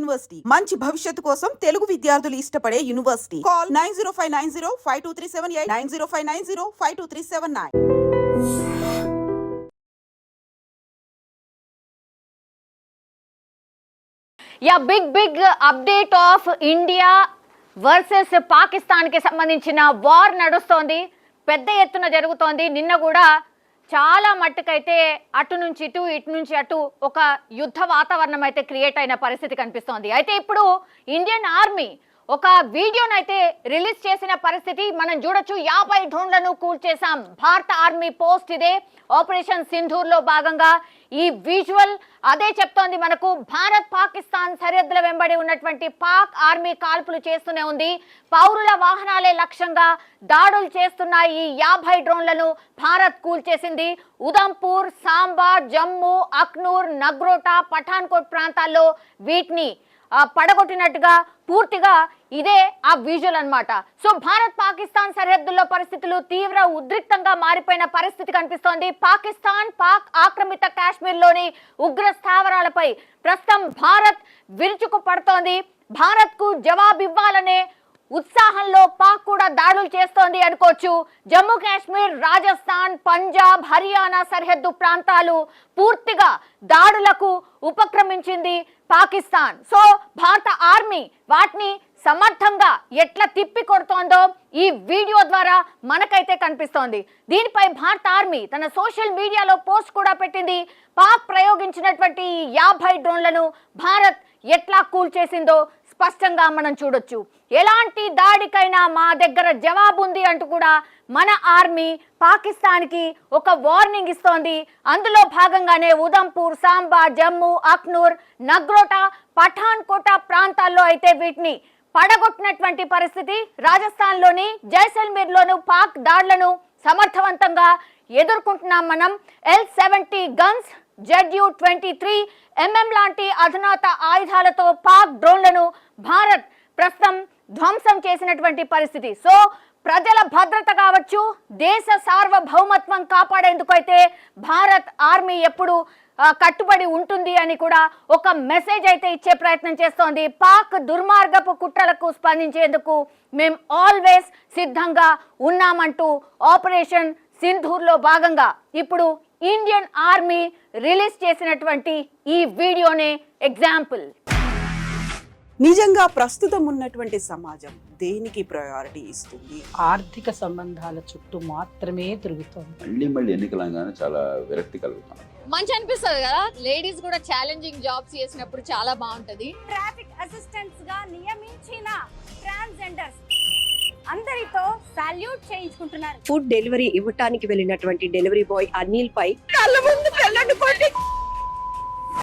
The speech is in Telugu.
యూనివర్సిటీ మంచి భవిష్యత్తు కోసం తెలుగు విద్యార్థులు ఇష్టపడే university. Call 9059052378 9059052379. Big update of India versus Pakistan కి సంబంధించిన వార్ నడుస్తోంది. పెద్ద ఎత్తున జరుగుతోంది. నిన్న కూడా చాలా మట్టుకైతే అటు నుంచి ఇటు ఇటు నుంచి అటు ఒక యుద్ధ వాతావరణం అయితే క్రియేట్ అయిన పరిస్థితి కనిపిస్తోంది. అయితే ఇప్పుడు ఇండియన్ ఆర్మీ ఒక వీడియోనైతే రిలీజ్ చేసిన పరిస్థితి మనం చూడొచ్చు. 50 డ్రోన్లను కూల్చేశాం. భారత ఆర్మీ పోస్ట్ ఇదే. ఆపరేషన్ సింధూర్ లో భాగంగా ఈ విజువల్ అదే చెప్తోంది మనకు. భారత్ పాకిస్తాన్ సరిహద్దుల వెంబడి ఉన్నటువంటి పాక్ ఆర్మీ కాల్పులు చేస్తూనే ఉంది. పౌరుల వాహనాలే లక్ష్యంగా దాడులు చేస్తున్న ఈ 50 డ్రోన్లను భారత్ కూల్చేసింది. ఉదంపూర్, సాంబా, జమ్మూ, అఖ్నూర్, నగ్రోటా, పఠాన్కోట్ ప్రాంతాల్లో వీటిని పడగొట్టినట్టుగా పూర్తిగా ఇదే ఆ విజువల్ అన్నమాట. సో భారత్ పాకిస్తాన్ సరిహద్దుల్లో పరిస్థితులు తీవ్ర ఉద్రిక్తంగా మారిపోయిన పరిస్థితి కనిపిస్తోంది. పాక్ ఆక్రమిత కాశ్మీర్లోని ఉగ్ర స్థావరాలపై ప్రస్తుతం భారత్ విరుచుకు పడుతోంది. భారత్ కు జవాబివ్వాలనే ఉత్సాహంలో పాక్ కూడా దాడులు చేస్తోంది అనుకోవచ్చు. జమ్మూ కాశ్మీర్, రాజస్థాన్, పంజాబ్, హర్యానా సరిహద్దు ప్రాంతాలు పూర్తిగా దాడులకు ఉపక్రమించింది పాకిస్తాన్. సో భారత ఆర్మీ వాటిని సమర్థంగా ఎట్లా తిప్పి కొడుతోందో ఈ వీడియో ద్వారా మనకైతే కనిపిస్తోంది. దీనిపై భారత ఆర్మీ తన సోషల్ మీడియాలో పోస్ట్ కూడా పెట్టింది. పాక్ ప్రయోగించినటువంటి 50 డ్రోన్లను భారత్ ఎట్లా కూల్చేసిందో స్పష్టంగా మనం చూడొచ్చు. ఎలాంటి దాడికైనా మా దగ్గర జవాబు ఉంది అంటూ కూడా మన ఆర్మీ పాకిస్తాన్కి ఒక వార్నింగ్ ఇస్తోంది. అందులో భాగంగానే ఉదంపూర్, సాంబా, జమ్మూ, అఖ్నూర్, నగ్రోటా, పఠాన్కోట ప్రాంతాల్లో అయితే వీటిని పడగొట్టినటువంటి పరిస్థితి. రాజస్థాన్లోని జైసల్మీర్లోను పాక్ దాడులను సమర్థవంతంగా ఎదుర్కొంటున్నాం మనం. L-70 గన్స్, ZU-23 MM లాంటి అధునాత ఆయుధాలతో పాక్ డ్రోన్లను భారత్ ప్రస్తుతం ధ్వంసం చేసినటువంటి పరిస్థితి. సో ప్రజల భద్రత కావచ్చు, దేశ సార్వభౌమత్వం కాపాడేందుకు అయితే భారత్ ఆర్మీ ఎప్పుడు కట్టుబడి ఉంటుంది అని కూడా ఒక మెసేజ్ అయితే ఇచ్చే ప్రయత్నం చేస్తోంది. పాక్ దుర్మార్గపు కుట్రలకు స్పందించేందుకు మేము ఆల్వేస్ సిద్ధంగా ఉన్నామంటూ ఆపరేషన్ సింధూర్లో భాగంగా ఇప్పుడు ఇండియన్ ఆర్మీ రిలీజ్ చేసినటువంటి ఈ వీడియోనే ఎగ్జాంపుల్. నిజంగా ప్రస్తుతం ఉన్నటువంటి సమాజం దేనికి ప్రయారిటీ ఇస్తుంది? ఆర్థిక సంబంధాల చుట్టూ మాత్రమే తిరుగుతోంది. మళ్ళీ ఎన్నికలంగానే చాలా విరక్తి కలుగుతాం. మంచి అనిపిస్తుంది కదా, లేడీస్ కూడా ఛాలెంజింగ్ జాబ్స్ చేసినప్పుడు చాలా బాగుంటది. ట్రాఫిక్ అసిస్టెంట్స్ గా నియమించిన ట్రాన్స్జెండర్స్ అందరితో సాల్యూట్ చేయించుకుంటున్నారు. ఫుడ్ డెలివరీ ఇవ్వటానికి వెళ్ళినటువంటి డెలివరీ బాయ్ అనిల్ పై కళ్ళ ముందు